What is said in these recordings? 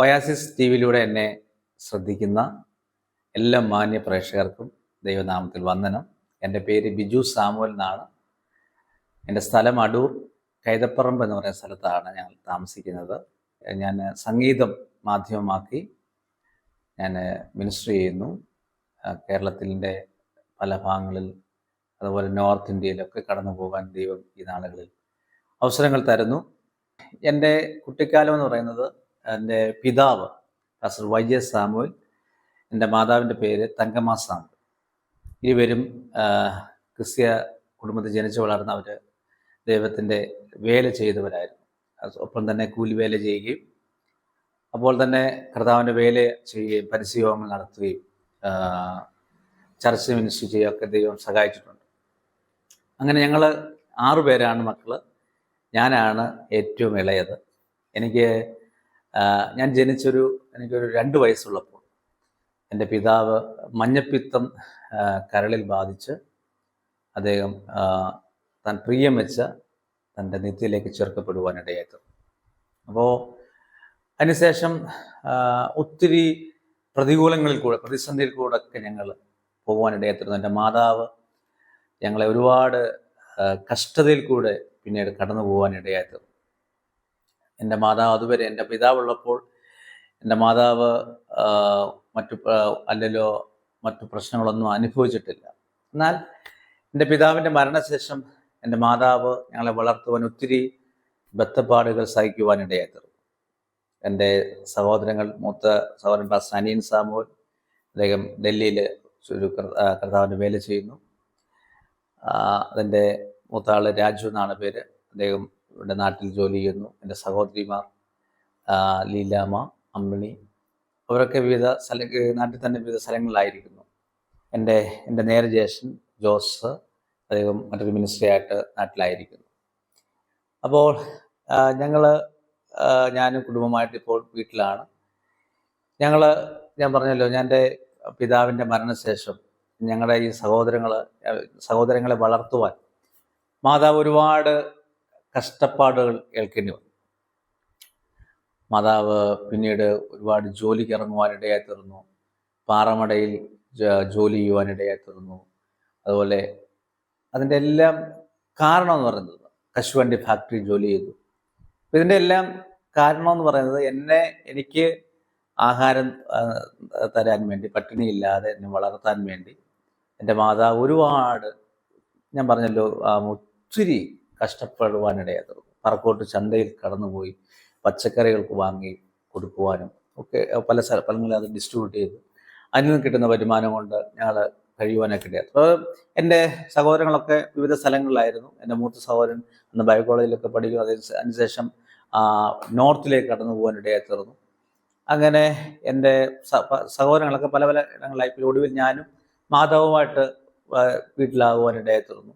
Oasis T വിയിലൂടെ എന്നെ ശ്രദ്ധിക്കുന്ന എല്ലാ മാന്യ പ്രേക്ഷകർക്കും ദൈവനാമത്തിൽ വന്ദനം. എൻ്റെ പേര് ബിജു സാമുവൽ എന്നാണ്. എൻ്റെ സ്ഥലം അടൂർ കൈതപ്പറമ്പ് എന്ന് പറയുന്ന സ്ഥലത്താണ് ഞാൻ താമസിക്കുന്നത്. ഞാൻ സംഗീതം മാധ്യമമാക്കി ഞാൻ മിനിസ്ട്രി ചെയ്യുന്നു. കേരളത്തിൻ്റെ പല ഭാഗങ്ങളിൽ, അതുപോലെ നോർത്ത് ഇന്ത്യയിലൊക്കെ കടന്നു പോകാൻ ദൈവം ഈ നാളുകളിൽ അവസരങ്ങൾ തരുന്നു. എൻ്റെ കുട്ടിക്കാലം എന്ന് പറയുന്നത്, എൻ്റെ പിതാവ് പാസ്റ്റർ YJ സാമുവൽ, എൻ്റെ മാതാവിൻ്റെ പേര് തങ്കമ്മ സാമുവൽ. ഇരുവരും ക്രിസ്ത്യ കുടുംബത്തിൽ ജനിച്ചു വളർന്നവർ ദൈവത്തിൻ്റെ വേല ചെയ്തവരായിരുന്നു. ഒപ്പം തന്നെ കൂലിവേല ചെയ്യുകയും അപ്പോൾ തന്നെ കർത്താവിൻ്റെ വേല ചെയ്യുകയും പരസ്യയോഗങ്ങൾ നടത്തുകയും ചർച്ച് മിനിസ്ട്രി ചെയ്യുകയൊക്കെ ദൈവം സഹായിച്ചിട്ടുണ്ട്. അങ്ങനെ ഞങ്ങൾ 6 പേരാണ് മക്കൾ. ഞാനാണ് ഏറ്റവും ഇളയത്. ഞാൻ എനിക്കൊരു 2 വയസ്സുള്ളപ്പോൾ എൻ്റെ പിതാവ് മഞ്ഞപ്പിത്തം കരളിൽ ബാധിച്ച് അദ്ദേഹം താൻ പ്രിയം വെച്ച തൻ്റെ നിത്യയിലേക്ക് ചേർക്കപ്പെടുവാനിടയായി. അപ്പോൾ അതിനുശേഷം ഒത്തിരി പ്രതിസന്ധിയിൽ കൂടെ ഒക്കെ ഞങ്ങൾ പോകുവാനിടയായിരുന്നു. എൻ്റെ മാതാവ് ഞങ്ങളെ ഒരുപാട് കഷ്ടതയിൽ കൂടെ പിന്നീട് കടന്നു പോകാനിടയായിരുന്നു. എൻ്റെ മാതാവ് അതുവരെ, എൻ്റെ പിതാവുള്ളപ്പോൾ എൻ്റെ മാതാവ് മറ്റു പ്രശ്നങ്ങളൊന്നും അനുഭവിച്ചിട്ടില്ല. എന്നാൽ എൻ്റെ പിതാവിൻ്റെ മരണശേഷം എൻ്റെ മാതാവ് ഞങ്ങളെ വളർത്തുവാൻ ഒത്തിരി ബദ്ധപ്പാടുകൾ സഹിക്കുവാനിടയായിരുന്നു. എൻ്റെ സഹോദരങ്ങൾ, മൂത്ത സഹോദരൻ പാസ്റ്റർ അനിയൻ സാമുവൽ, അദ്ദേഹം ഡൽഹിയിൽ ഒരു കർത്താവിൻ്റെ വേല ചെയ്യുന്നു. അതിൻ്റെ മൂത്ത ആൾ രാജു എന്നാണ് പേര്. അദ്ദേഹം ഇവിടെ നാട്ടിൽ ജോലി ചെയ്യുന്നു. എൻ്റെ സഹോദരിമാർ ലീലാമ്മ, അമ്മിണി, അവരൊക്കെ നാട്ടിൽ തന്നെ വിവിധ സ്ഥലങ്ങളിലായിരിക്കുന്നു. എൻ്റെ നേരെ ജ്യേഷ്ഠൻ ജോസ്, അദ്ദേഹം മറ്റൊരു മിനിസ്ട്രി ആയിട്ട് നാട്ടിലായിരിക്കുന്നു. അപ്പോൾ ഞാനും കുടുംബമായിട്ട് ഇപ്പോൾ വീട്ടിലാണ്. ഞാൻ പറഞ്ഞല്ലോ, എൻ്റെ പിതാവിൻ്റെ മരണശേഷം ഞങ്ങളുടെ ഈ സഹോദരങ്ങളെ വളർത്തുവാൻ മാതാവ് ഒരുപാട് കഷ്ടപ്പാടുകൾ ഏൽക്കേണ്ടി വന്നു. മാതാവ് പിന്നീട് ഒരുപാട് ജോലിക്ക് ഇറങ്ങുവാനിടയായി തീർന്നു. പാറമടയിൽ ജോലി ചെയ്യുവാനിടയായി തീർന്നു. അതുപോലെ അതിൻ്റെ എല്ലാം കാരണം എന്ന് പറയുന്നത്, കശുവണ്ടി ഫാക്ടറി ജോലി ചെയ്തു. ഇതിൻ്റെ എല്ലാം കാരണം എന്ന് പറയുന്നത്, എനിക്ക് ആഹാരം തരാൻ വേണ്ടി, പട്ടിണിയില്ലാതെ എന്നെ വളർത്താൻ വേണ്ടി എൻ്റെ മാതാവ് ഒരുപാട്, ഞാൻ പറഞ്ഞല്ലോ, ഒത്തിരി കഷ്ടപ്പെടുവാനിടയായി തീർന്നു. പറക്കോട്ട് ചന്തയിൽ കടന്നുപോയി പച്ചക്കറികൾക്ക് വാങ്ങി കൊടുക്കുവാനും ഒക്കെ പല സ്ഥലങ്ങളിൽ അത് ഡിസ്ട്രിബ്യൂട്ട് ചെയ്ത് അതിൽ നിന്ന് കിട്ടുന്ന വരുമാനം കൊണ്ട് ഞങ്ങൾ കഴിയുവാനൊക്കെ ഇടയായി. അപ്പോൾ എൻ്റെ സഹോദരങ്ങളൊക്കെ വിവിധ സ്ഥലങ്ങളിലായിരുന്നു. എൻ്റെ മൂത്ത സഹോദരൻ അന്ന് ബയോ കോളേജിലൊക്കെ പഠിക്കും. അതിനുശേഷം നോർത്തിലേക്ക് കടന്നു പോകാനിടയായി തീർന്നു. അങ്ങനെ എൻ്റെ സഹോദരങ്ങളൊക്കെ പല പല ഇടങ്ങളിലായി. ഒടുവിൽ ഞാനും മാതാവുമായിട്ട് വീട്ടിലാകുവാനിടയായി തീർന്നു.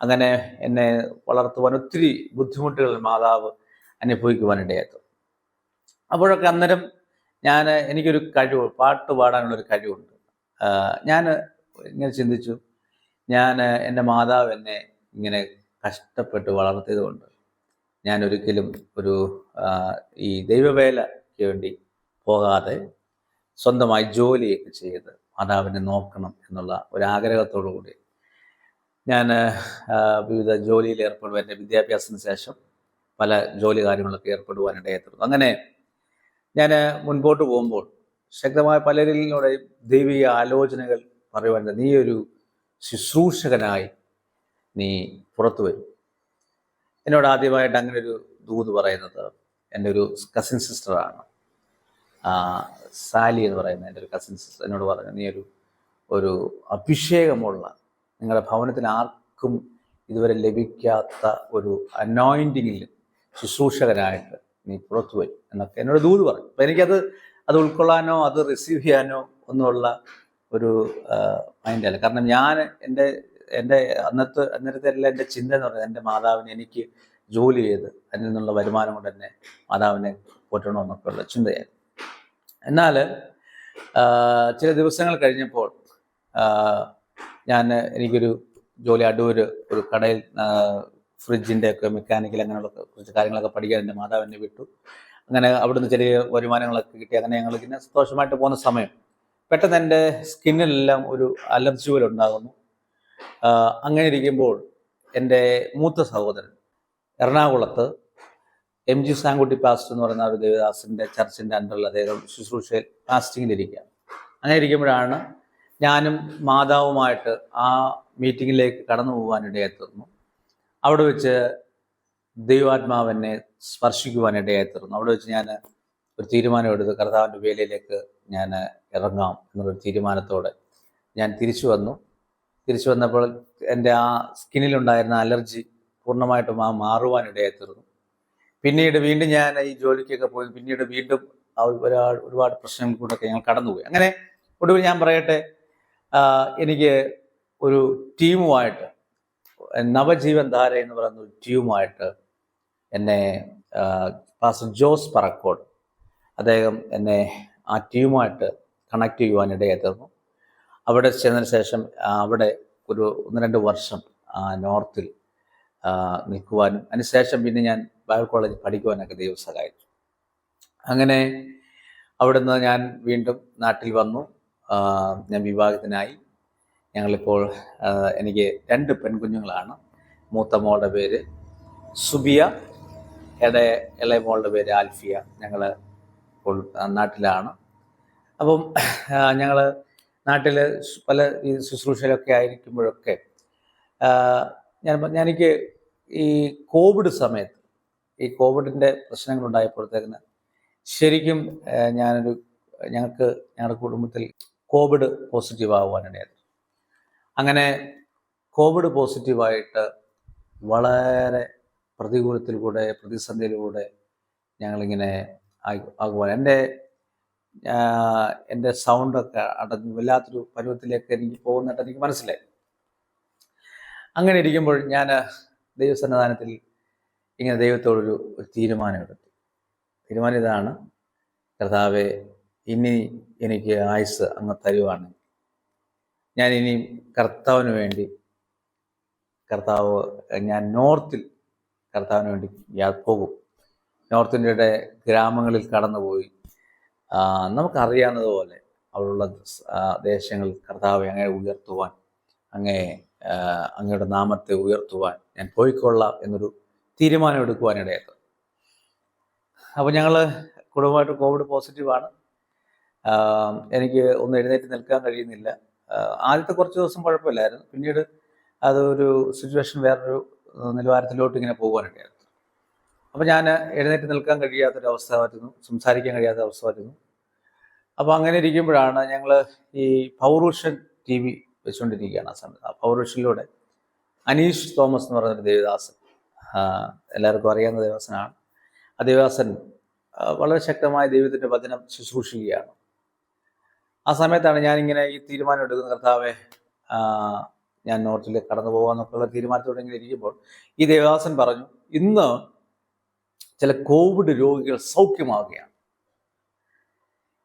അങ്ങനെ എന്നെ വളർത്തുവാൻ ഒത്തിരി ബുദ്ധിമുട്ടുകൾ മാതാവ് അനുഭവിക്കുവാനിടയായി തീർന്നു. അപ്പോഴൊക്കെ അന്നേരം എനിക്കൊരു കഴിവ്, പാട്ട് പാടാനുള്ളൊരു കഴിവുണ്ട്. ഞാൻ ഇങ്ങനെ ചിന്തിച്ചു, എൻ്റെ മാതാവ് എന്നെ ഇങ്ങനെ കഷ്ടപ്പെട്ട് വളർത്തിയതുകൊണ്ട് ഞാൻ ഒരിക്കലും ഈ ദൈവവേലയ്ക്ക് വേണ്ടി പോകാതെ സ്വന്തമായി ജോലിയൊക്കെ ചെയ്ത് മാതാവിനെ നോക്കണം എന്നുള്ള ഒരാഗ്രഹത്തോടു കൂടി ഞാൻ വിവിധ ജോലിയിൽ ഏർപ്പെടുവാൻ, എൻ്റെ വിദ്യാഭ്യാസത്തിന് ശേഷം പല ജോലി കാര്യങ്ങളൊക്കെ ഏർപ്പെടുവാനിടയായിരുന്നു. അങ്ങനെ ഞാൻ മുൻപോട്ട് പോകുമ്പോൾ ശക്തമായ പലരിലൂടെയും ദൈവിക ആലോചനകൾ പറയുവാൻ, നീ ഒരു ശുശ്രൂഷകനായി നീ പുറത്തു വരും. എന്നോട് ആദ്യമായിട്ട് അങ്ങനെ ഒരു ദൂത് പറയുന്നത് എൻ്റെ ഒരു കസിൻ സിസ്റ്ററാണ്. സാലി എന്ന് പറയുന്ന എൻ്റെ ഒരു കസിൻ സിസ്റ്റർ എന്നോട് പറഞ്ഞു, നീ ഒരു അഭിഷേകമുള്ള, നിങ്ങളുടെ ഭവനത്തിൽ ആർക്കും ഇതുവരെ ലഭിക്കാത്ത ഒരു അനോയിൻറ്റിങ്ങിൽ ശുശ്രൂഷകനായിട്ട് നീ പുറത്തു വരും എന്നൊക്കെ എന്നോട് ദൂത് പറഞ്ഞു. അപ്പം എനിക്കത് ഉൾക്കൊള്ളാനോ അത് റിസീവ് ചെയ്യാനോ ഒന്നുമുള്ള ഒരു മൈൻഡല്ല. കാരണം അന്നേരത്തെ എല്ലാം എൻ്റെ ചിന്ത എന്ന് പറയുന്നത്, എൻ്റെ മാതാവിനെ എനിക്ക് ജോലി ചെയ്ത് അതിൽ നിന്നുള്ള വരുമാനം കൊണ്ട് തന്നെ മാതാവിനെ പോറ്റണമെന്നൊക്കെ ഉള്ള ചിന്തയായിരുന്നു. എന്നാൽ ചില ദിവസങ്ങൾ കഴിഞ്ഞപ്പോൾ എനിക്കൊരു ജോലി അടൂർ ഒരു കടയിൽ ഫ്രിഡ്ജിൻ്റെ ഒക്കെ മെക്കാനിക്കൽ അങ്ങനെയുള്ള കുറച്ച് കാര്യങ്ങളൊക്കെ പഠിക്കാൻ എൻ്റെ മാതാവിനെ വിട്ടു. അങ്ങനെ അവിടുന്ന് ചെറിയ വരുമാനങ്ങളൊക്കെ കിട്ടി. അങ്ങനെ ഞങ്ങൾ ഇങ്ങനെ സന്തോഷമായിട്ട് പോകുന്ന സമയം പെട്ടെന്ന് എൻ്റെ സ്കിന്നിലെല്ലാം ഒരു അലർജി പോലെ ഉണ്ടാകുന്നു. അങ്ങനെ ഇരിക്കുമ്പോൾ എൻ്റെ മൂത്ത സഹോദരൻ എറണാകുളത്ത് MG സാങ്കുട്ടി പാസ്റ്റർ എന്ന് പറയുന്ന ഒരു ദേവദാസിൻ്റെ ചർച്ചിൻ്റെ അണ്ടറിൽ അദ്ദേഹം ശുശ്രൂഷയിൽ ഫാസ്റ്റിങ്ങിലിരിക്കുകയാണ്. അങ്ങനെ ഇരിക്കുമ്പോഴാണ് ഞാനും മാതാവുമായിട്ട് ആ മീറ്റിങ്ങിലേക്ക് കടന്നു പോകാനിടയായി തീർന്നു. അവിടെ വെച്ച് ദൈവാത്മാവെന്നെ സ്പർശിക്കുവാനിടയായി തീർന്നു. അവിടെ വെച്ച് ഞാൻ ഒരു തീരുമാനമെടുത്ത് കർത്താവിൻ്റെ വേലയിലേക്ക് ഞാൻ ഇറങ്ങാം എന്നുള്ളൊരു തീരുമാനത്തോടെ ഞാൻ തിരിച്ചു വന്നു. തിരിച്ചു വന്നപ്പോൾ എൻ്റെ ആ സ്കിന്നിലുണ്ടായിരുന്ന അലർജി പൂർണ്ണമായിട്ടും മാറുവാനിടയായി തീർന്നു. പിന്നീട് വീണ്ടും ഞാൻ ഈ ജോലിക്കൊക്കെ പോയി പിന്നീട് വീണ്ടും ഒരുപാട് പ്രശ്നങ്ങൾ കൂടെയൊക്കെ ഞങ്ങൾ കടന്നുപോയി. അങ്ങനെ ഒടുവിൽ ഞാൻ പറയട്ടെ, എനിക്ക് ഒരു ടീമുമായിട്ട് നവജീവൻ ധാര എന്ന് പറയുന്ന ഒരു ടീമുമായിട്ട് എന്നെ പാസ്റ്റർ ജോസ് പറക്കോട് അദ്ദേഹം എന്നെ ആ ടീമുമായിട്ട് കണക്ട് ചെയ്യുവാനിടയായി തീർന്നു. അവിടെ ചെന്നതിന് ശേഷം അവിടെ ഒരു 1-2 വർഷം നോർത്തിൽ നിൽക്കുവാനും അതിനുശേഷം പിന്നെ ഞാൻ ബൈബിൾ കോളേജിൽ പഠിക്കുവാനൊക്കെ ദൈവം സഹായിച്ചു. അങ്ങനെ അവിടുന്ന് ഞാൻ വീണ്ടും നാട്ടിൽ വന്നു. ഞാൻ വിവാഹത്തിനായി. ഞങ്ങളിപ്പോൾ എനിക്ക് 2 പെൺകുഞ്ഞുങ്ങളാണ്. മൂത്ത മോളുടെ പേര് സുബിയ, ഇളയ മോളുടെ പേര് ആൽഫിയ. ഞങ്ങൾ ഇപ്പോൾ നാട്ടിലാണ്. അപ്പം ഞങ്ങൾ നാട്ടിൽ പല ഈ ശുശ്രൂഷയിലൊക്കെ ആയിരിക്കുമ്പോഴൊക്കെ എനിക്ക് ഈ കോവിഡ് സമയത്ത് ഈ കോവിഡിൻ്റെ പ്രശ്നങ്ങളുണ്ടായപ്പോഴത്തേക്കിന് ശരിക്കും ഞങ്ങളുടെ കുടുംബത്തിൽ കോവിഡ് പോസിറ്റീവ് ആകുവാനിടയായി. അങ്ങനെ കോവിഡ് പോസിറ്റീവായിട്ട് വളരെ പ്രതികൂലത്തിലൂടെ പ്രതിസന്ധിയിലൂടെ ഞങ്ങളിങ്ങനെ ആകുവാൻ എൻ്റെ സൗണ്ടൊക്കെ അടഞ്ഞു വല്ലാത്തൊരു പരുവത്തിലേക്ക് എനിക്ക് പോകുന്നതായിട്ട് എനിക്ക് മനസ്സിലായി. അങ്ങനെ ഇരിക്കുമ്പോൾ ഞാൻ ദൈവസന്നിധാനത്തിൽ ഇങ്ങനെ ദൈവത്തോടൊരു തീരുമാനമെടുത്തു. തീരുമാനം ഇതാണ്: കർത്താവേ, ഇനി എനിക്ക് ആയുസ് അങ്ങ് തരുവാണ്. ഞാൻ ഇനി കർത്താവിന് വേണ്ടി ഞാൻ നോർത്തിൽ കർത്താവിന് വേണ്ടി പോകും. നോർത്തിൻ്റെ ഗ്രാമങ്ങളിൽ കടന്നുപോയി നമുക്കറിയാവുന്നതുപോലെ അവിടെയുള്ള ദേശങ്ങളിൽ കർത്താവെ അങ്ങേ ഉയർത്തുവാൻ, അങ്ങയുടെ നാമത്തെ ഉയർത്തുവാൻ ഞാൻ പോയിക്കൊള്ളാം എന്നൊരു തീരുമാനം എടുക്കുവാനിടയായത്. അപ്പോൾ ഞങ്ങൾ കുടുംബമായിട്ട് കോവിഡ് പോസിറ്റീവാണ്. എനിക്ക് ഒന്ന് എഴുന്നേറ്റ് നിൽക്കാൻ കഴിയുന്നില്ല. ആദ്യത്തെ കുറച്ച് ദിവസം കുഴപ്പമില്ലായിരുന്നു. പിന്നീട് അതൊരു സിറ്റുവേഷൻ വേറൊരു നിലവാരത്തിലോട്ട് ഇങ്ങനെ പോകുവാനിടയായിരുന്നു. അപ്പോൾ ഞാൻ എഴുന്നേറ്റ് നിൽക്കാൻ കഴിയാത്തൊരവസ്ഥ വരുന്നു, സംസാരിക്കാൻ കഴിയാത്ത അവസ്ഥ വരുന്നു. അപ്പോൾ അങ്ങനെ ഇരിക്കുമ്പോഴാണ് ഞങ്ങൾ ഈ പൗരുഷൻ TV വെച്ചുകൊണ്ടിരിക്കുകയാണ്. ആ സമയത്ത് ആ പൗരുഷനിലൂടെ അനീഷ് തോമസ് എന്ന് പറയുന്നൊരു ദേവദാസൻ, എല്ലാവർക്കും അറിയാവുന്ന ദേവദാസനാണ്. ആ ദേവദാസൻ വളരെ ശക്തമായ ദൈവത്തിൻ്റെ വചനം ശുശ്രൂഷിക്കുകയാണ്. ആ സമയത്താണ് ഞാനിങ്ങനെ ഈ തീരുമാനം എടുക്കുന്നത്, കർത്താവെ ഞാൻ നോർത്തിലേക്ക് കടന്നു പോകാമെന്നൊക്കെയുള്ള തീരുമാനത്തോടെ ഇങ്ങനെ ഇരിക്കുമ്പോൾ ഈ ദേവദാസൻ പറഞ്ഞു, ഇന്ന് ചില കോവിഡ് രോഗികൾ സൗഖ്യമാവുകയാണ്.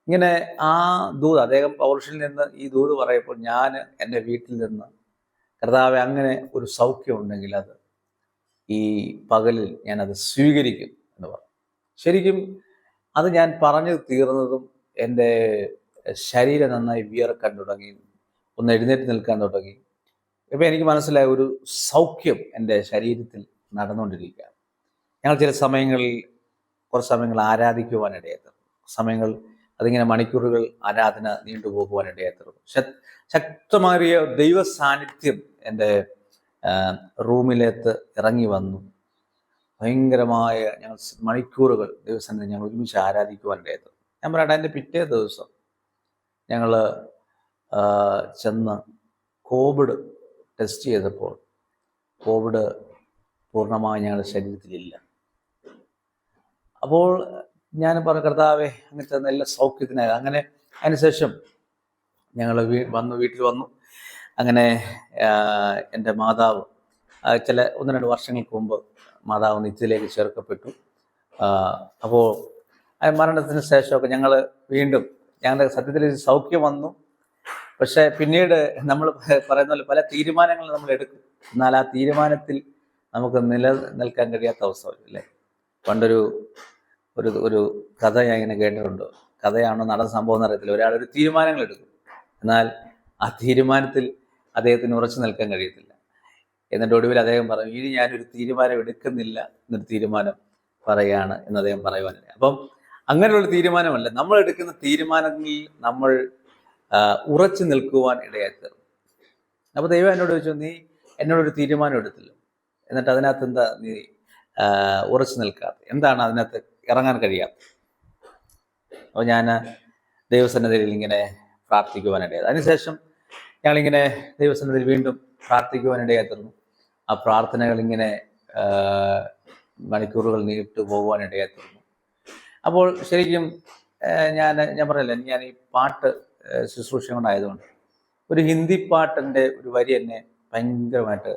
ഇങ്ങനെ ആ ദൂത് അദ്ദേഹം പൗരുഷനിൽ നിന്ന് ഈ ദൂത് പറയപ്പോൾ ഞാൻ എൻ്റെ വീട്ടിൽ നിന്ന്, കർത്താവെ അങ്ങനെ ഒരു സൗഖ്യം ഉണ്ടെങ്കിൽ അത് ഈ പകലിൽ ഞാനത് സ്വീകരിക്കും എന്ന് പറഞ്ഞു. ശരിക്കും അത് ഞാൻ പറഞ്ഞു തീർന്നതും എൻ്റെ ശരീരം നന്നായി വിയർക്കാൻ തുടങ്ങി, ഒന്ന് എഴുന്നേറ്റ് നിൽക്കാൻ തുടങ്ങി. ഇപ്പം എനിക്ക് മനസ്സിലായ ഒരു സൗഖ്യം എൻ്റെ ശരീരത്തിൽ നടന്നുകൊണ്ടിരിക്കുകയാണ്. ഞങ്ങൾ ചില സമയങ്ങളിൽ കുറച്ച് സമയങ്ങൾ ആരാധിക്കുവാനിടയായി, സമയങ്ങൾ അതിങ്ങനെ മണിക്കൂറുകൾ ആരാധന നീണ്ടുപോകുവാനിടയായി തീർന്നു. ശക്തമായ ദൈവ സാന്നിധ്യം എൻ്റെ റൂമിലേക്ക് ഇറങ്ങി വന്നു. ഭയങ്കരമായ ഞങ്ങൾ മണിക്കൂറുകൾ ദൈവസന്നിധി ഞങ്ങൾ ഒരുമിച്ച് ആരാധിക്കുവാനിടയായി തീർന്നു. ഞാൻ പറയട്ടെ, എൻ്റെ പിറ്റേ ദിവസം ഞങ്ങൾ ചെന്ന് കോവിഡ് ടെസ്റ്റ് ചെയ്തപ്പോൾ കോവിഡ് പൂർണ്ണമായി ഞങ്ങളുടെ ശരീരത്തിലില്ല. അപ്പോൾ ഞാൻ പറഞ്ഞു, കർത്താവെ അങ്ങനത്തെ നല്ല സൗഖ്യത്തിനായി. അങ്ങനെ അതിനുശേഷം ഞങ്ങൾ വീട്ടിൽ വന്നു. അങ്ങനെ എൻ്റെ മാതാവ് ചില 1-2 വർഷങ്ങൾക്ക് മുമ്പ് മാതാവ് നിത്യത്തിലേക്ക് ചേർക്കപ്പെട്ടു. അപ്പോൾ മരണത്തിന് ശേഷമൊക്കെ ഞങ്ങൾ വീണ്ടും ഞങ്ങളുടെ സത്യത്തിൽ സൗഖ്യം വന്നു. പക്ഷേ പിന്നീട് നമ്മൾ പറയുന്ന പോലെ പല തീരുമാനങ്ങൾ നമ്മൾ എടുക്കും, എന്നാൽ ആ തീരുമാനത്തിൽ നമുക്ക് നിലനിൽക്കാൻ കഴിയാത്ത അവസ്ഥ വരും അല്ലേ. പണ്ടൊരു ഒരു കഥ ഞാൻ ഇങ്ങനെ കേട്ടിട്ടുണ്ട്. കഥയാണോ നടന്ന സംഭവം എന്നറിയത്തില്ല. ഒരാളൊരു തീരുമാനങ്ങൾ എടുക്കും, എന്നാൽ ആ തീരുമാനത്തിൽ അദ്ദേഹത്തിന് ഉറച്ചു നിൽക്കാൻ കഴിയത്തില്ല. എന്നിട്ട് ഒടുവിൽ അദ്ദേഹം പറയും, ഇനി ഞാനൊരു തീരുമാനം എടുക്കുന്നില്ല എന്നൊരു തീരുമാനം പറയുകയാണ് എന്ന് അദ്ദേഹം പറയുവാനില്ല. അപ്പം അങ്ങനെയുള്ള തീരുമാനമല്ല, നമ്മൾ എടുക്കുന്ന തീരുമാനങ്ങളിൽ നമ്മൾ ഉറച്ചു നിൽക്കുവാൻ ഇടയായിത്തീർന്നു. അപ്പോൾ ദൈവം എന്നോട് ചോദിച്ചു, നീ എന്നോടൊരു തീരുമാനം എടുത്തില്ല, എന്നിട്ട് അതിനകത്ത് എന്താ നീ ഉറച്ചു നിൽക്കാതെ, എന്താണ് അതിനകത്ത് ഇറങ്ങാൻ കഴിയാത്തത്? അപ്പോൾ ഞാൻ ദൈവസന്നിധിയിൽ ഇങ്ങനെ പ്രാർത്ഥിക്കുവാനിടയായത്. അതിനുശേഷം ഞങ്ങളിങ്ങനെ ദൈവസന്നിധിയിൽ വീണ്ടും പ്രാർത്ഥിക്കുവാനിടയായിത്തീർന്നു. ആ പ്രാർത്ഥനകൾ ഇങ്ങനെ മണിക്കൂറുകൾ നീട്ടു പോകുവാനിടയായിത്തീർന്നു. അപ്പോൾ ശരിക്കും ഞാൻ പറയല്ല, ഞാൻ ഈ പാട്ട് ശുശ്രൂഷ കൊണ്ടായതുകൊണ്ട് ഒരു ഹിന്ദി പാട്ടിൻ്റെ ഒരു വരി എന്നെ ഭയങ്കരമായിട്ട്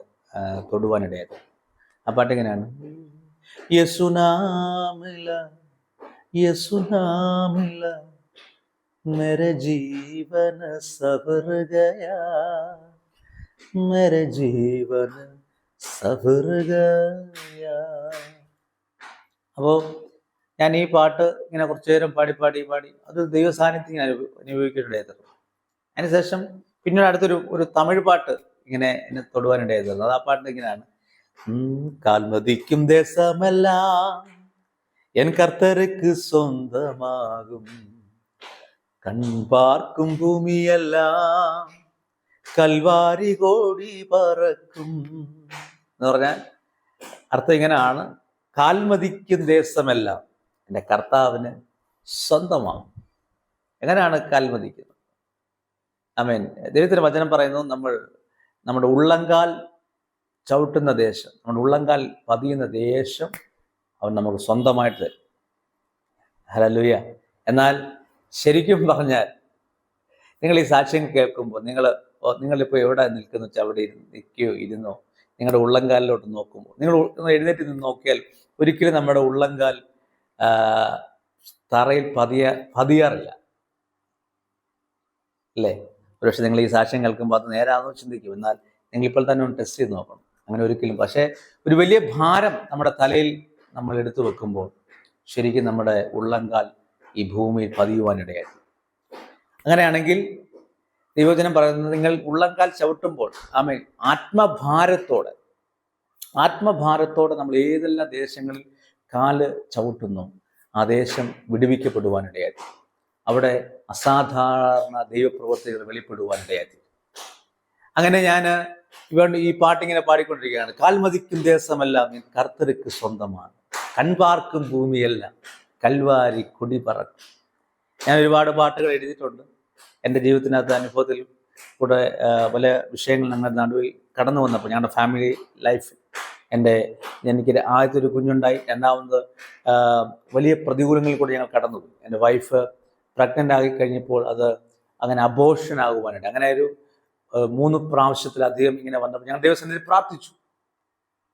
തൊടുവാനിടയായത്. ആ പാട്ട് എങ്ങനെയാണ്? യസുനാമില യസുനാമില മേരെ ജീവന സബർ ഗയാ, മേരെ ജീവന സബർ ഗയാ. അപ്പോൾ ഞാൻ ഈ പാട്ട് ഇങ്ങനെ കുറച്ചു നേരം പാടി അത് ദൈവസാന്നിധ്യം ഞാൻ അനുഭവിക്കാനിടയായിരുന്നു. അതിനുശേഷം പിന്നീട് അടുത്തൊരു തമിഴ് പാട്ട് ഇങ്ങനെ എന്നെ തൊടുവാനിടയായിരുന്നു. അത് ആ പാട്ട് ഇങ്ങനെയാണ്: കാൽമതിക്കും ദേശമെല്ലാം എൻ കർത്തருக்கு സ്വന്തമാകും, കൺപാർക്കും ഭൂമിയെല്ലാം കൽവാരി കോടി പറക്കും എന്ന് പറഞ്ഞാൽ അർത്ഥം ഇങ്ങനെയാണ്: കാൽമതിക്കും ദേശമെല്ലാം എൻ്റെ കർത്താവിന് സ്വന്തമാകും. എങ്ങനെയാണ് കാൽമതിക്കുന്നത്? ആമേൻ. ദൈവത്തിൻ്റെ വചനം പറയുന്നത്, നമ്മുടെ ഉള്ളങ്കാൽ ചവിട്ടുന്ന ദേശം, നമ്മുടെ ഉള്ളങ്കാൽ പതിയുന്ന ദേശം അവൻ നമുക്ക് സ്വന്തമായിട്ട് തരും. ഹല്ലേലൂയ. എന്നാൽ ശരിക്കും പറഞ്ഞാൽ നിങ്ങൾ ഈ സാക്ഷ്യങ്ങൾ കേൾക്കുമ്പോൾ നിങ്ങളിപ്പോൾ എവിടെ നിൽക്കുന്നു വെച്ചാൽ അവിടെ നിൽക്കുകയോ ഇരുന്നോ, നിങ്ങളുടെ ഉള്ളങ്കാലിലോട്ട് നോക്കുമ്പോൾ, നിങ്ങൾ എഴുന്നേറ്റ് നിന്ന് നോക്കിയാൽ ഒരിക്കലും നമ്മുടെ ഉള്ളങ്കാൽ തറയിൽ പതിയാറില്ല അല്ലേ? ഒരുപക്ഷെ നിങ്ങൾ ഈ സാക്ഷ്യം കേൾക്കുമ്പോൾ അത് നേരാണെന്ന് ചിന്തിക്കും. എന്നാൽ നിങ്ങളിപ്പോൾ തന്നെ ഒന്ന് ടെസ്റ്റ് ചെയ്ത് നോക്കണം. അങ്ങനെ ഒരിക്കലും. പക്ഷേ ഒരു വലിയ ഭാരം നമ്മുടെ തലയിൽ നമ്മൾ എടുത്തു വെക്കുമ്പോൾ ശരിക്കും നമ്മുടെ ഉള്ളങ്കാൽ ഈ ഭൂമിയിൽ പതിയുവാനിടയായി. അങ്ങനെയാണെങ്കിൽ ദൈവവചനം പറയുന്നത്, നിങ്ങൾ ഉള്ളങ്കാൽ ചവിട്ടുമ്പോൾ ആമേൻ ആത്മഭാരത്തോടെ നമ്മൾ ഏതെല്ലാം ദേശങ്ങളിൽ കാല് ചവിട്ടുന്നു ആ ദേശം വിടുവിക്കപ്പെടുവാനിടയായി. അവിടെ അസാധാരണ ദൈവപ്രവർത്തികൾ വെളിപ്പെടുവാനിടയായി. അങ്ങനെ ഞാൻ ഈ പാട്ടിങ്ങനെ പാടിക്കൊണ്ടിരിക്കുകയാണ്. കാൽമതിക്കും ദേശമെല്ലാം കർത്തർക്ക് സ്വന്തമാണ്, കൺപാർക്കും ഭൂമിയെല്ലാം കൽവാരി കൊടി പറക്കും. ഞാൻ ഒരുപാട് പാട്ടുകൾ എഴുതിയിട്ടുണ്ട്. എൻ്റെ ജീവിതത്തിനകത്ത് അനുഭവത്തിൽ കൂടെ പല വിഷയങ്ങൾ ഞങ്ങളുടെ നടുവിൽ കടന്നു വന്നപ്പോൾ, ഞങ്ങളുടെ ഫാമിലി ലൈഫ്, എനിക്ക് ആദ്യത്തെ ഒരു കുഞ്ഞുണ്ടായി, രണ്ടാമത് വലിയ പ്രതികൂലങ്ങളിൽ കൂടി ഞങ്ങൾ കടന്നുപോയി. എൻ്റെ വൈഫ് പ്രഗ്നൻ്റ് ആയി കഴിഞ്ഞപ്പോൾ അത് അങ്ങനെ അബോർഷൻ ആകുവാനായിട്ട്, അങ്ങനെ ഒരു 3 പ്രാവശ്യത്തിലധികം ഇങ്ങനെ വന്നപ്പോൾ ഞങ്ങൾ ദൈവസന്നിധിയിൽ പ്രാർത്ഥിച്ചു.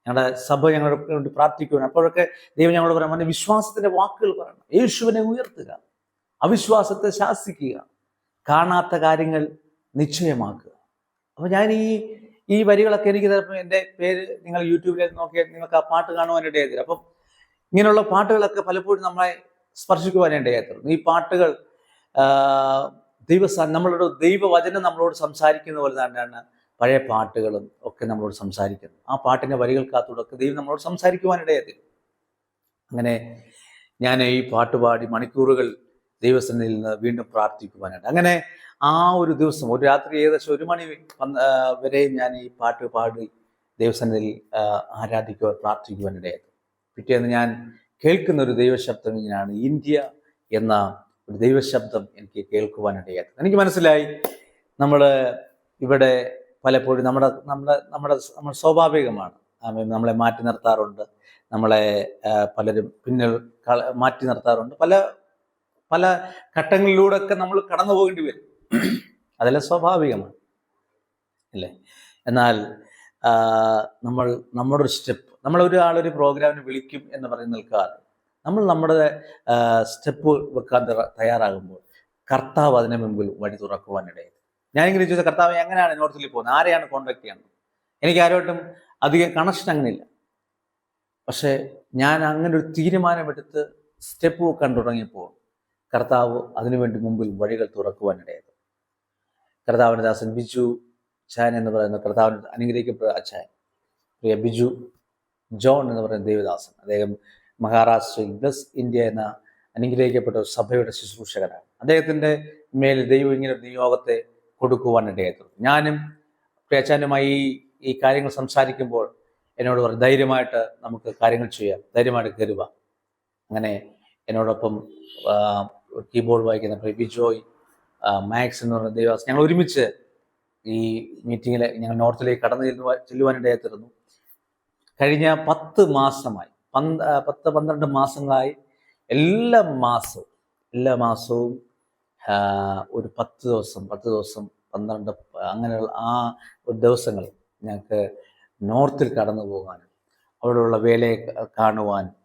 ഞങ്ങളുടെ സഭ ഞങ്ങളുടെ വേണ്ടി പ്രാർത്ഥിക്കുവാൻ. അപ്പോഴൊക്കെ ദൈവം ഞങ്ങളോട് പറയാൻ, വിശ്വാസത്തിൻ്റെ വാക്കുകൾ പറയണം, യേശുവിനെ ഉയർത്തുക, അവിശ്വാസത്തെ ശാസിക്കുക, കാണാത്ത കാര്യങ്ങൾ നിശ്ചയമാക്കുക. അപ്പോൾ ഞാൻ ഈ വരികളൊക്കെ എനിക്ക് ചിലപ്പോൾ എൻ്റെ പേര് നിങ്ങൾ യൂട്യൂബിലേക്ക് നോക്കിയാൽ നിങ്ങൾക്ക് ആ പാട്ട് കാണുവാനിടയായി. അപ്പം ഇങ്ങനെയുള്ള പാട്ടുകളൊക്കെ പലപ്പോഴും നമ്മളെ സ്പർശിക്കുവാനിടയായിത്തീർന്നു. ഈ പാട്ടുകൾ നമ്മളോട് ദൈവവചനം നമ്മളോട് സംസാരിക്കുന്ന പോലെ തന്നെയാണ് പഴയ പാട്ടുകളും ഒക്കെ നമ്മളോട് സംസാരിക്കുന്നത്. ആ പാട്ടിൻ്റെ വരികൾക്കകത്തൂടെയൊക്കെ ദൈവം നമ്മളോട് സംസാരിക്കുവാനിടയായി. അങ്ങനെ ഞാൻ ഈ പാട്ട് പാടി മണിക്കൂറുകൾ ദൈവസന്നിധിയിൽ നിന്ന് വീണ്ടും പ്രാർത്ഥിക്കുവാനായിട്ട്. അങ്ങനെ ആ ഒരു ദിവസം, ഒരു രാത്രി ഏകദേശം 1 മണി വരെയും ഞാൻ ഈ പാട്ട് പാടി ദൈവസന്നിധിയിൽ ആരാധിക്കുവാൻ പ്രാർത്ഥിക്കുവാനിടയായി. പിറ്റേന്ന് ഞാൻ കേൾക്കുന്ന ഒരു ദൈവശബ്ദം ഇങ്ങനെയാണ്: ഇന്ത്യ എന്ന ഒരു ദൈവശബ്ദം എനിക്ക് കേൾക്കുവാനിടയായി. എനിക്ക് മനസ്സിലായി, നമ്മൾ ഇവിടെ പലപ്പോഴും നമ്മുടെ സ്വാഭാവികമാണ്, നമ്മളെ മാറ്റി നിർത്താറുണ്ട്, നമ്മളെ പലരും പിന്നിൽ മാറ്റി നിർത്താറുണ്ട്, പല ഘട്ടങ്ങളിലൂടെ ഒക്കെ നമ്മൾ കടന്നു പോകേണ്ടി വരും. അതെല്ലാം സ്വാഭാവികമാണ് അല്ലേ? എന്നാൽ നമ്മുടെ ഒരു സ്റ്റെപ്പ്, നമ്മളൊരാളൊരു പ്രോഗ്രാമിന് വിളിക്കും എന്ന് പറഞ്ഞ് നിൽക്കാതെ നമ്മുടെ സ്റ്റെപ്പ് വെക്കാൻ തയ്യാറാകുമ്പോൾ കർത്താവ് അതിന് മുമ്പിൽ വഴി തുറക്കുവാനിടയായി. ഞാനിങ്ങനെ ചോദിച്ചാൽ, കർത്താവ് എങ്ങനെയാണ് നോർത്തിൽ പോകുന്നത്, ആരെയാണ് കോൺടാക്ട് ചെയ്യുന്നത്? എനിക്ക് ആരോട്ടും അധികം കണക്ഷൻ അങ്ങനെയില്ല. പക്ഷേ ഞാൻ അങ്ങനെ ഒരു തീരുമാനമെടുത്ത് സ്റ്റെപ്പ് വെക്കാൻ തുടങ്ങിയപ്പോൾ കർത്താവ് അതിനുവേണ്ടി മുമ്പിൽ വഴികൾ തുറക്കുവാനിടയത്. കർത്താവിൻ്റെ ദാസൻ ബിജു ചാൻ എന്ന് പറയുന്ന കർത്താവിന് അനുഗ്രഹിക്കപ്പെട്ട അച്ചായൻ, പ്രിയ ബിജു ജോൺ എന്ന് പറയുന്ന ദേവദാസൻ, അദ്ദേഹം മഹാരാഷ്ട്രയിൽ ബ്ലസ് ഇന്ത്യ എന്ന അനുഗ്രഹിക്കപ്പെട്ട ഒരു സഭയുടെ ശുശ്രൂഷകനാണ്. അദ്ദേഹത്തിൻ്റെ മേൽ ദൈവം ഇങ്ങനെ ഒരു നിയോഗത്തെ കൊടുക്കുവാനിടയായി. ഞാനും പ്രിയച്ചാനുമായി ഈ കാര്യങ്ങൾ സംസാരിക്കുമ്പോൾ എന്നോട് പറഞ്ഞു, ധൈര്യമായിട്ട് നമുക്ക് കാര്യങ്ങൾ ചെയ്യാം, ധൈര്യമായിട്ട് കയറുക. അങ്ങനെ എന്നോടൊപ്പം കീബോർഡ് വായിക്കുന്ന പ്രിയ ബിജോയ്, മാക്സ് എന്ന് പറയുന്ന ദേവദാസ്, ഞങ്ങൾ ഒരുമിച്ച് ഈ മീറ്റിങ്ങിൽ ഞങ്ങൾ നോർത്തിലേക്ക് കടന്നു ചെല്ലുവാനിടയായിരുന്നു. കഴിഞ്ഞ 10 മാസമായി 10-12 മാസങ്ങളായി എല്ലാ മാസവും ഒരു 10 ദിവസം 12 അങ്ങനെയുള്ള ആ ഒരു ദിവസങ്ങൾ ഞങ്ങൾക്ക് നോർത്തിൽ കടന്നു പോകാനും അവിടെയുള്ള വേലയെ കാണുവാനും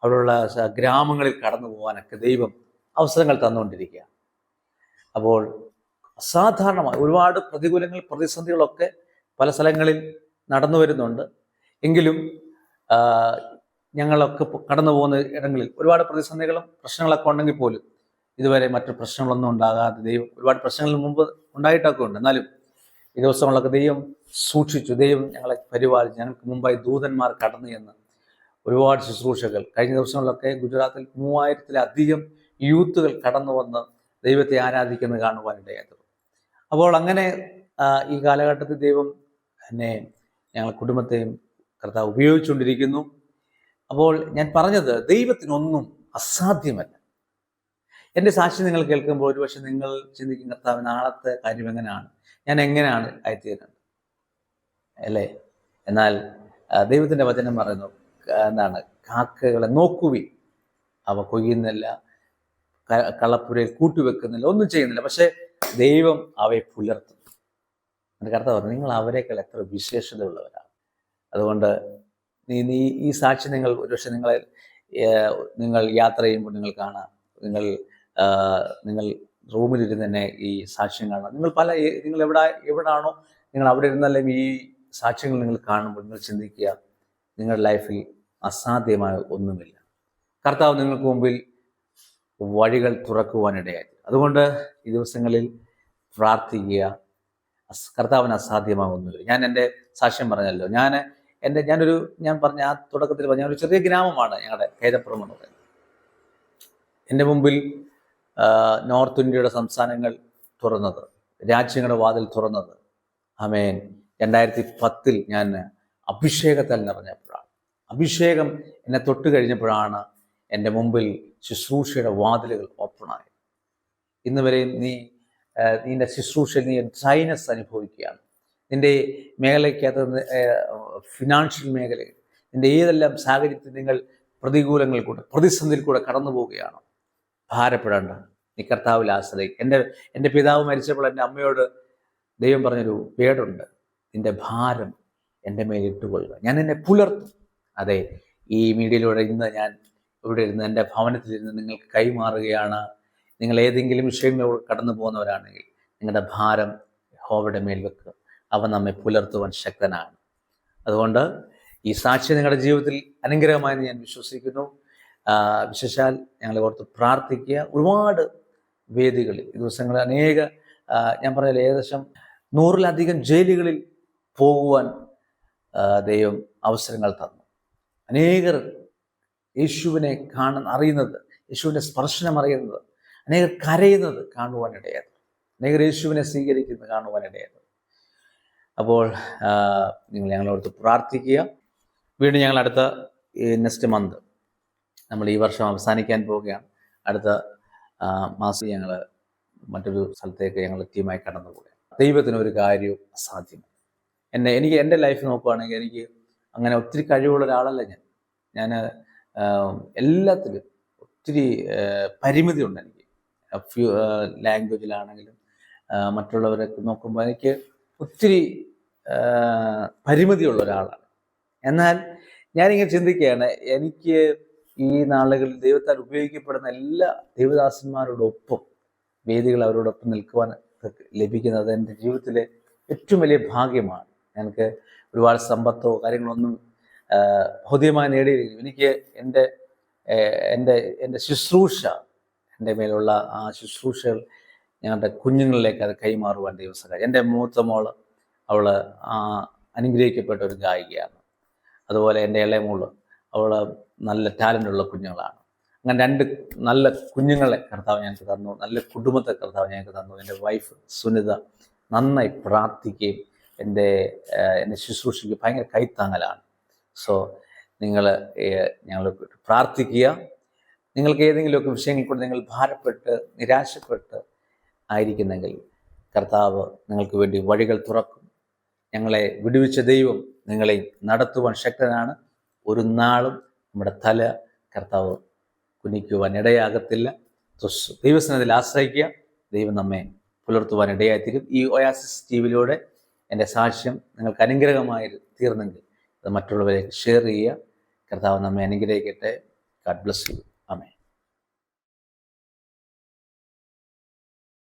അവിടെയുള്ള ഗ്രാമങ്ങളിൽ കടന്നു പോകാനൊക്കെ ദൈവം അവസരങ്ങൾ തന്നുകൊണ്ടിരിക്കുക. അപ്പോൾ അസാധാരണമായി ഒരുപാട് പ്രതികൂലങ്ങൾ, പ്രതിസന്ധികളൊക്കെ പല സ്ഥലങ്ങളിൽ നടന്നു വരുന്നുണ്ട്. എങ്കിലും ഞങ്ങളൊക്കെ കടന്നു പോകുന്ന ഇടങ്ങളിൽ ഒരുപാട് പ്രതിസന്ധികളും പ്രശ്നങ്ങളൊക്കെ ഉണ്ടെങ്കിൽ പോലും ഇതുവരെ മറ്റു പ്രശ്നങ്ങളൊന്നും ഉണ്ടാകാതെ ദൈവം, ഒരുപാട് പ്രശ്നങ്ങൾ മുമ്പ് ഉണ്ടായിട്ടൊക്കെ ഉണ്ട്, എന്നാലും ഈ ദിവസങ്ങളൊക്കെ ദൈവം സൂക്ഷിച്ചു. ദൈവം ഞങ്ങളെ പരിപാലിച്ചു. ഞങ്ങൾക്ക് മുമ്പായി ദൂതന്മാർ കടന്നു എന്ന് ഒരുപാട് ശുശ്രൂഷകൾ കഴിഞ്ഞ ദിവസങ്ങളിലൊക്കെ ഗുജറാത്തിൽ 3000-ലധികം യൂത്തുകൾ കടന്നു വന്ന് ദൈവത്തെ ആരാധിക്കുന്നത് കാണുവാനിടയായിരുന്നു. അപ്പോൾ അങ്ങനെ ഈ കാലഘട്ടത്തിൽ ദൈവം എന്നെ, ഞങ്ങളുടെ കുടുംബത്തെയും കർത്താവ് ഉപയോഗിച്ചുകൊണ്ടിരിക്കുന്നു. അപ്പോൾ ഞാൻ പറഞ്ഞത്, ദൈവത്തിനൊന്നും അസാധ്യമല്ല. എൻ്റെ സാക്ഷി നിങ്ങൾ കേൾക്കുമ്പോൾ ഒരുപക്ഷെ നിങ്ങൾ ചിന്തിക്കും, കർത്താവ് നാളത്തെ കാര്യം എങ്ങനെയാണ്, ഞാൻ എങ്ങനെയാണ് ആയിത്തീരുന്നത് അല്ലേ? എന്നാൽ ദൈവത്തിൻ്റെ വചനം പറയുന്നു, എന്താണ്, കാക്കകളെ നോക്കുവിൻ, അവ കൊയ്യുന്നില്ല, കളപ്പുരയിൽ കൂട്ടിവെക്കുന്നില്ല, ഒന്നും ചെയ്യുന്നില്ല, പക്ഷെ ദൈവം അവയെ പുലർത്തുന്നു. എൻ്റെ കർത്താവ് പറഞ്ഞു, നിങ്ങൾ അവരെക്കാൾ എത്ര വിശേഷതയുള്ളവരാണ്. അതുകൊണ്ട് ഈ സാക്ഷി നിങ്ങൾ ഒരുപക്ഷെ നിങ്ങൾ യാത്ര ചെയ്യുമ്പോൾ നിങ്ങൾ കാണാം, നിങ്ങൾ റൂമിലിരുന്ന് തന്നെ ഈ സാക്ഷ്യം കാണാം. നിങ്ങൾ എവിടാണോ നിങ്ങൾ അവിടെ ഇരുന്നാലും ഈ സാക്ഷ്യങ്ങൾ നിങ്ങൾ കാണുമ്പോൾ നിങ്ങൾ ചിന്തിക്കുക, നിങ്ങളുടെ ലൈഫിൽ അസാധ്യമായ ഒന്നുമില്ല. കർത്താവ് നിങ്ങൾക്ക് മുമ്പിൽ വഴികൾ തുറക്കുവാനിടയായി. അതുകൊണ്ട് ഈ ദിവസങ്ങളിൽ പ്രാർത്ഥിക്കുക. കർത്താവിന് അസാധ്യമായ ഒന്നുമില്ല. ഞാൻ എൻ്റെ സാക്ഷ്യം പറഞ്ഞല്ലോ, ഞാൻ പറഞ്ഞ ആ തുടക്കത്തിൽ പറഞ്ഞ ഒരു ചെറിയ ഗ്രാമമാണ് ഞങ്ങളുടെ കേരപ്പുറം എന്ന് പറയുന്നത്. എൻ്റെ മുമ്പിൽ നോർത്ത് ഇന്ത്യയുടെ സംസ്ഥാനങ്ങൾ തുറന്നത്, രാജ്യങ്ങളുടെ വാതിൽ തുറന്നത്, ആമേൻ, 2010 ഞാൻ അഭിഷേകത്താൽ നിറഞ്ഞപ്പോഴാണ്. അഭിഷേകം എന്നെ തൊട്ട് കഴിഞ്ഞപ്പോഴാണ് എൻ്റെ മുമ്പിൽ ശുശ്രൂഷയുടെ വാതിലുകൾ ഓപ്പണായി. ഇന്ന് വരെ നിന്റെ ശുശ്രൂഷയിൽ നീ ഡ്രൈനസ് അനുഭവിക്കുകയാണ്. നിന്റെ മേഖലയ്ക്കകത്ത്, ഫിനാൻഷ്യൽ മേഖലയിൽ, നിന്റെ ഏതെല്ലാം സാഹചര്യത്തിൽ നിങ്ങൾ പ്രതികൂലങ്ങളിൽ കൂടെ, പ്രതിസന്ധിയിൽ കൂടെ കടന്നു പോവുകയാണ്, ഭാരപ്പെടേണ്ട, നീ കർത്താവിൽ ആശ്രയിക്കും. എൻ്റെ പിതാവ് മരിച്ചപ്പോൾ എൻ്റെ അമ്മയോട് ദൈവം പറഞ്ഞൊരു വേടുണ്ട്, നിന്റെ ഭാരം എൻ്റെ മേൽ ഇട്ടുകൊള്ളുക, ഞാൻ എന്നെ പുലർത്തും. അതെ, ഈ മീഡിയയിലൂടെ ഇന്ന് ഞാൻ ഇവിടെ ഇരുന്ന് എൻ്റെ ഭവനത്തിലിരുന്ന് നിങ്ങൾക്ക് കൈമാറുകയാണ്. നിങ്ങൾ ഏതെങ്കിലും വിഷയങ്ങളിലൂടെ കടന്നു പോകുന്നവരാണെങ്കിൽ നിങ്ങളുടെ ഭാരം യഹോവയുടെ മേൽ വെക്കുക, അവൻ നമ്മെ പുലർത്തുവാൻ ശക്തനാണ്. അതുകൊണ്ട് ഈ സാക്ഷി നിങ്ങളുടെ ജീവിതത്തിൽ അനുഗ്രഹമായെന്ന് ഞാൻ വിശ്വസിക്കുന്നു. വിശേഷാൽ ഞങ്ങളെ ഓർത്ത് പ്രാർത്ഥിക്കുക. ഒരുപാട് വേദികളിൽ ഈ ദിവസങ്ങളിൽ ഞാൻ പറഞ്ഞാൽ ഏകദേശം 100-ലധികം ജയിലുകളിൽ പോകുവാൻ ദൈവം അവസരങ്ങൾ തന്നു. അനേകർ യേശുവിനെ അറിയുന്നത്, യേശുവിൻ്റെ സ്പർശനം അറിയുന്നത്, അനേകർ കരയുന്നത് കാണുവാനിടയായിരുന്നു, അനേകർ യേശുവിനെ സ്വീകരിക്കുന്നത് കാണുവാനിടയായിരുന്നു. അപ്പോൾ നിങ്ങൾ ഞങ്ങളോട് പ്രാർത്ഥിക്കുക. വീണ്ടും ഞങ്ങൾ അടുത്ത നെക്സ്റ്റ് മന്ത്, നമ്മൾ ഈ വർഷം അവസാനിക്കാൻ പോവുകയാണ്. അടുത്ത മാസം ഞങ്ങൾ മറ്റൊരു സ്ഥലത്തേക്ക് ഞങ്ങൾ ടീമായി കടന്നു പോവുകയാണ്. ദൈവത്തിനൊരു കാര്യവും അസാധ്യമല്ല. എനിക്ക് എൻ്റെ ലൈഫ് നോക്കുകയാണെങ്കിൽ എനിക്ക് അങ്ങനെ ഒത്തിരി കഴിവുള്ള ഒരാളല്ല ഞാൻ എല്ലാത്തിലും ഒത്തിരി പരിമിതി ഉണ്ട് എനിക്ക്. ലാംഗ്വേജിലാണെങ്കിലും മറ്റുള്ളവരൊക്കെ നോക്കുമ്പോൾ എനിക്ക് ഒത്തിരി പരിമിതിയുള്ള ഒരാളാണ്. എന്നാൽ ഞാനിങ്ങനെ ചിന്തിക്കുകയാണ്, എനിക്ക് ഈ നാളുകളിൽ ദൈവത്താൽ ഉപയോഗിക്കപ്പെടുന്ന എല്ലാ ദൈവദാസന്മാരോടൊപ്പം വേദികൾ അവരോടൊപ്പം നിൽക്കുവാൻ ലഭിക്കുന്നത് എൻ്റെ ജീവിതത്തിലെ ഏറ്റവും വലിയ ഭാഗ്യമാണ്. എനിക്ക് ഒരുപാട് സമ്പത്തോ കാര്യങ്ങളൊന്നും ഭൗതികമായി നേടിയിരിക്കുന്നു. എനിക്ക് എൻ്റെ എൻ്റെ ശുശ്രൂഷ, എൻ്റെ മേലുള്ള ആ ശുശ്രൂഷകൾ ഞങ്ങളുടെ കുഞ്ഞുങ്ങളിലേക്ക് അത് കൈമാറുവാൻ ദൈവം സഹായിക്കും. എൻ്റെ മൂത്ത മോള് അവൾ അനുഗ്രഹിക്കപ്പെട്ട ഒരു ഗായികയാണ്. അതുപോലെ എൻ്റെ ഇളയ മോള് അവൾ നല്ല ടാലൻ്റുള്ള കുഞ്ഞുങ്ങളാണ്. അങ്ങനെ 2 നല്ല കുഞ്ഞുങ്ങളെ കർത്താവ് ഞങ്ങൾക്ക് തന്നു, നല്ല കുടുംബത്തെ കർത്താവ് ഞങ്ങൾക്ക് തന്നു. എൻ്റെ വൈഫ് സുനിത നന്നായി പ്രാർത്ഥിക്കുകയും എൻ്റെ ശുശ്രൂഷയ്ക്ക് ഭയങ്കര കൈത്താങ്ങലാണ്. സോ നിങ്ങൾ ഞങ്ങൾ പ്രാർത്ഥിക്കുക. നിങ്ങൾക്ക് ഏതെങ്കിലുമൊക്കെ വിഷയങ്ങൾ കൊണ്ട് നിങ്ങൾ ഭാരപ്പെട്ട് നിരാശപ്പെട്ട് ആയിരിക്കുന്നെങ്കിൽ കർത്താവ് നിങ്ങൾക്ക് വേണ്ടി വഴികൾ തുറക്കും. ഞങ്ങളെ വിടുവിച്ച ദൈവം നിങ്ങളെ നടത്തുവാൻ ശക്തനാണ്. ഒരു നാളും നമ്മുടെ തല കർത്താവ് കുനിക്കുവാൻ ഇടയാകത്തില്ല. ദൈവസ്നേഹത്തിൽ ആശ്രയിക്കുക. ദൈവം നമ്മെ പുലർത്തുവാൻ ഇടയായിത്തീരും. ഈ ഒയാസിസ് ടിവിയിലൂടെ എൻ്റെ സാക്ഷ്യം നിങ്ങൾക്ക് അനുഗ്രഹമായി തീർന്നെങ്കിൽ അത് മറ്റുള്ളവരെ ഷെയർ ചെയ്യുക. കർത്താവ് നമ്മെ അനുഗ്രഹിക്കട്ടെ. God bless you.